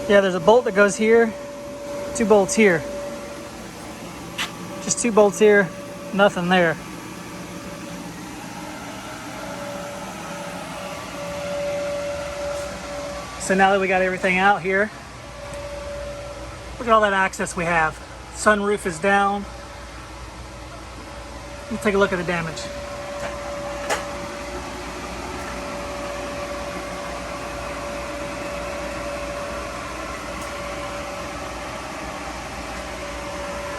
Yeah, there's a bolt that goes here, 2 bolts here. Just 2 bolts here, nothing there. So now that we got everything out here, look at all that access we have. Sunroof is down. Let's take a look at the damage.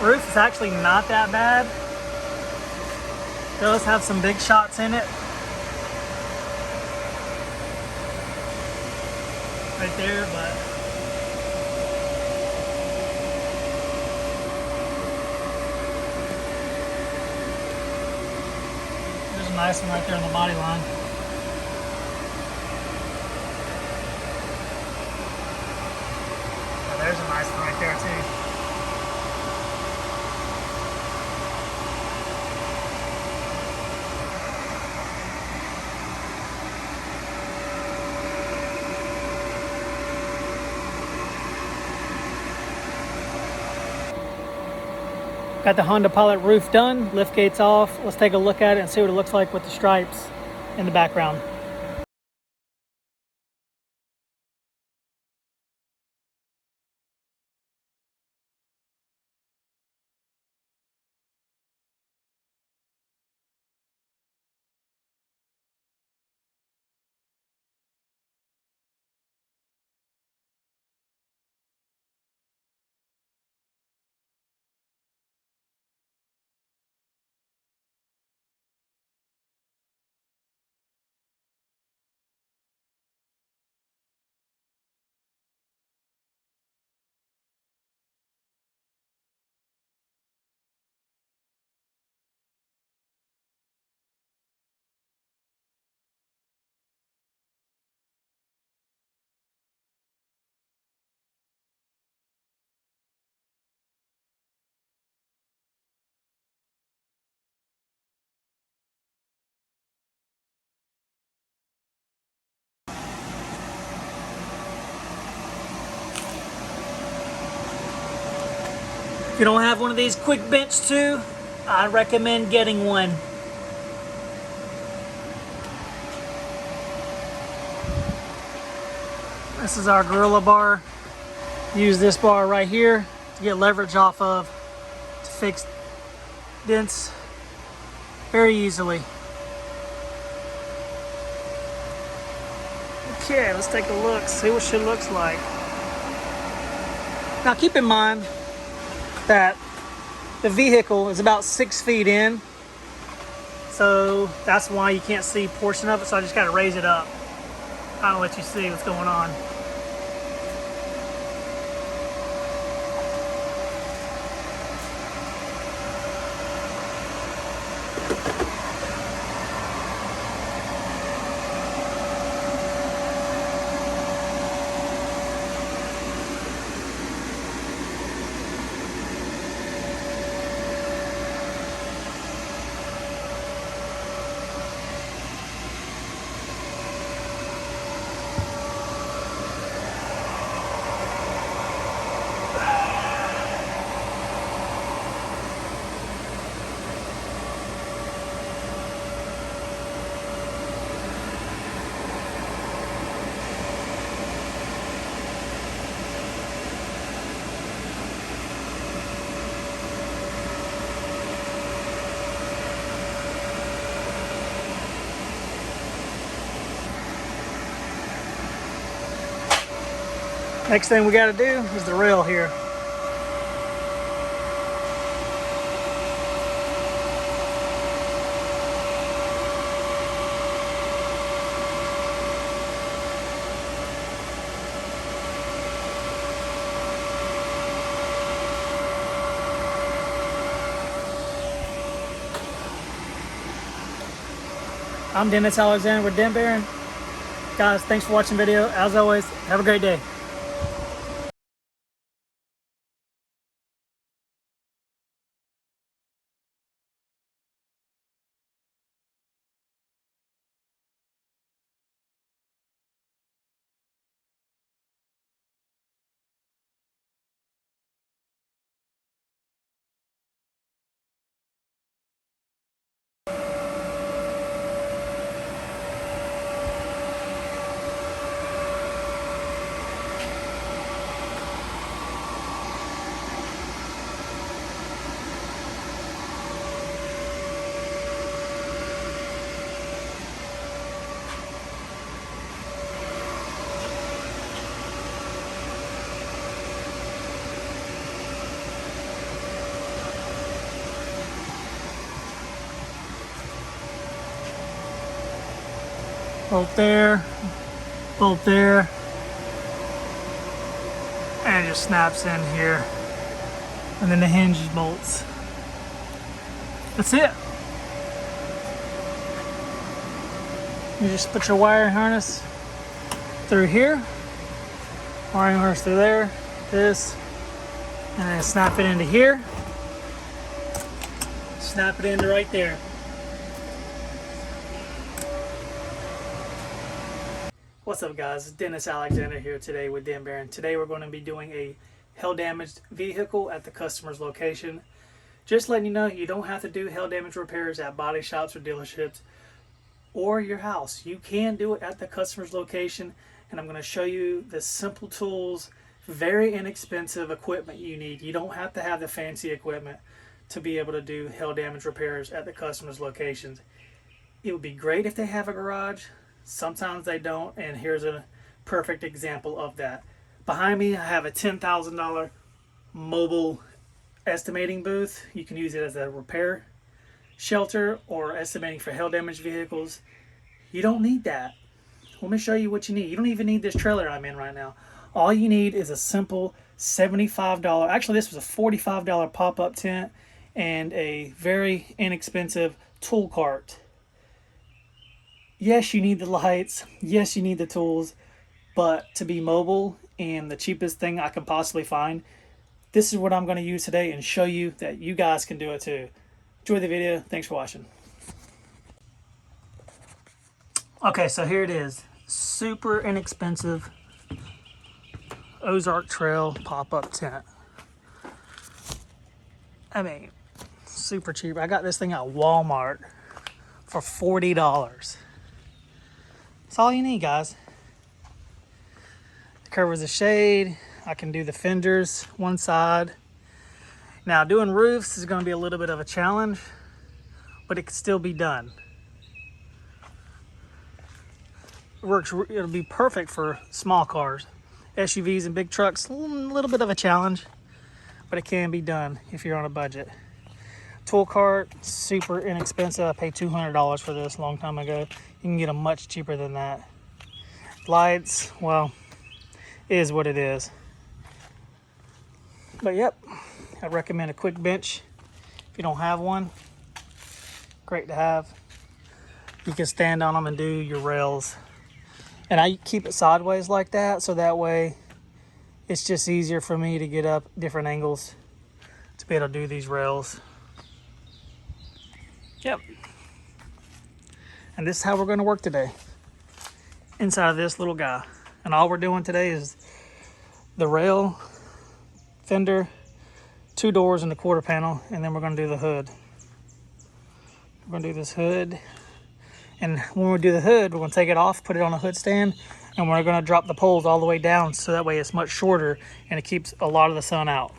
Roof is actually not that bad. It does have some big shots in it. Right there, but there's a nice one right there on the body line. Oh, there's a nice one right there too. Got the Honda Pilot roof done, lift gates off. Let's take a look at it and see what it looks like with the stripes in the background. you don't have one of these quick bench too, I recommend getting one. This is our Gorilla bar. Use this bar right here to get leverage off of to fix dents very easily. Okay, let's take a look, see what she looks like. Now keep in mind that the vehicle is about 6 feet in, so that's why you can't see a portion of it, so I just gotta raise it up. I'll let you see what's going on. Next thing we got to do is the rail here. I'm Dennis Alexander with Dent Baron. Guys, thanks for watching the video. As always, have a great day. Bolt there, bolt there, and it just snaps in here. And then the hinge bolts. That's it. You just put your wiring harness through here, wiring harness through there, this, and then snap it into here. Snap it into right there. What's up guys, it's Dennis Alexander here today with Dent Baron. Today we're going to be doing a hail damaged vehicle at the customer's location. Just letting you know, you don't have to do hail damage repairs at body shops or dealerships or your house. You can do it at the customer's location, and I'm going to show you the simple tools, very inexpensive equipment you need. You don't have to have the fancy equipment to be able to do hail damage repairs at the customer's locations. It would be great if they have a garage. Sometimes they don't, and here's a perfect example of that. Behind me, I have a $10,000 mobile estimating booth. You can use it as a repair shelter or estimating for hail damaged vehicles. You don't need that. Let me show you what you need. You don't even need this trailer I'm in right now. All you need is a simple $75, actually this was a $45 pop-up tent and a very inexpensive tool cart. Yes, you need the lights. Yes, you need the tools. But to be mobile and the cheapest thing I can possibly find, this is what I'm going to use today and show you that you guys can do it too. Enjoy the video. Thanks for watching. Okay, so here it is. Super inexpensive Ozark Trail pop-up tent. I mean, super cheap. I got this thing at Walmart for $40. That's all you need, guys. It covers the shade. I can do the fenders one side. Now, doing roofs is going to be a little bit of a challenge, but it can still be done. It'll be perfect for small cars. SUVs and big trucks, a little bit of a challenge, but it can be done if you're on a budget. Tool cart, super inexpensive. I paid $200 for this a long time ago. You can get them much cheaper than that. Lights, well, it is what it is. But yep, I recommend a quick bench if you don't have one. Great to have. You can stand on them and do your rails. And I keep it sideways like that, so that way it's just easier for me to get up different angles to be able to do these rails. Yep. And this is how we're going to work today. Inside of this little guy. And all we're doing today is the rail, fender, 2 doors and the quarter panel, and then we're going to do the hood. We're going to do this hood. And when we do the hood, we're going to take it off, put it on a hood stand, and we're going to drop the poles all the way down so that way it's much shorter and it keeps a lot of the sun out.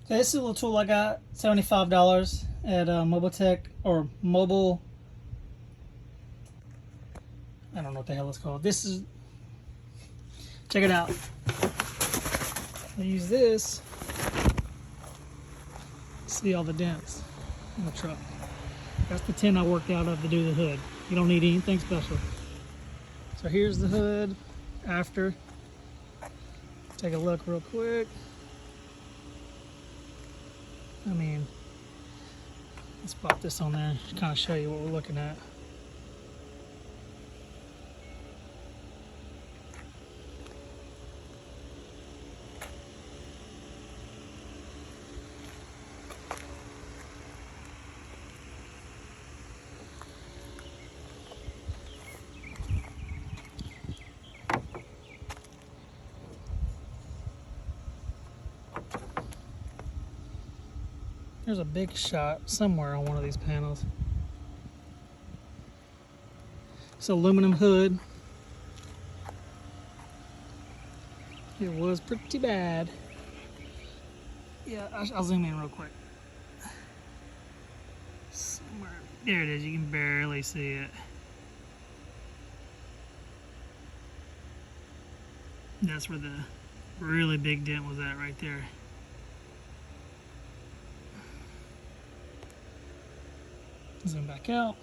Okay, this is a little tool I got, $75 at Mobile Tech, or Mobile, I don't know what the hell it's called. This is, check it out. I use this, see all the dents in the truck. That's the tin I worked out of to do the hood. You don't need anything special. So here's the hood after. Take a look real quick. I mean, let's pop this on there to kind of show you what we're looking at. There's a big shot somewhere on one of these panels. It's an aluminum hood. It was pretty bad. Yeah, I'll zoom in real quick. Somewhere. There it is. You can barely see it. That's where the really big dent was at right there. Zoom back out.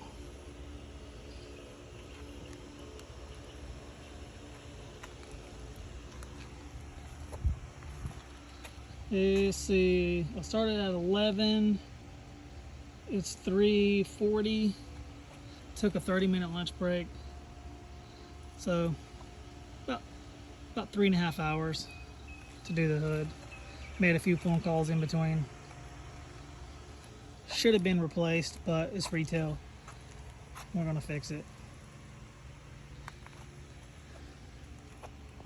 Let's see, I started at 11. It's 3:40. Took a 30-minute lunch break. So about 3.5 hours to do the hood. Made a few phone calls in between. Should have been replaced, but it's retail. We're gonna fix it.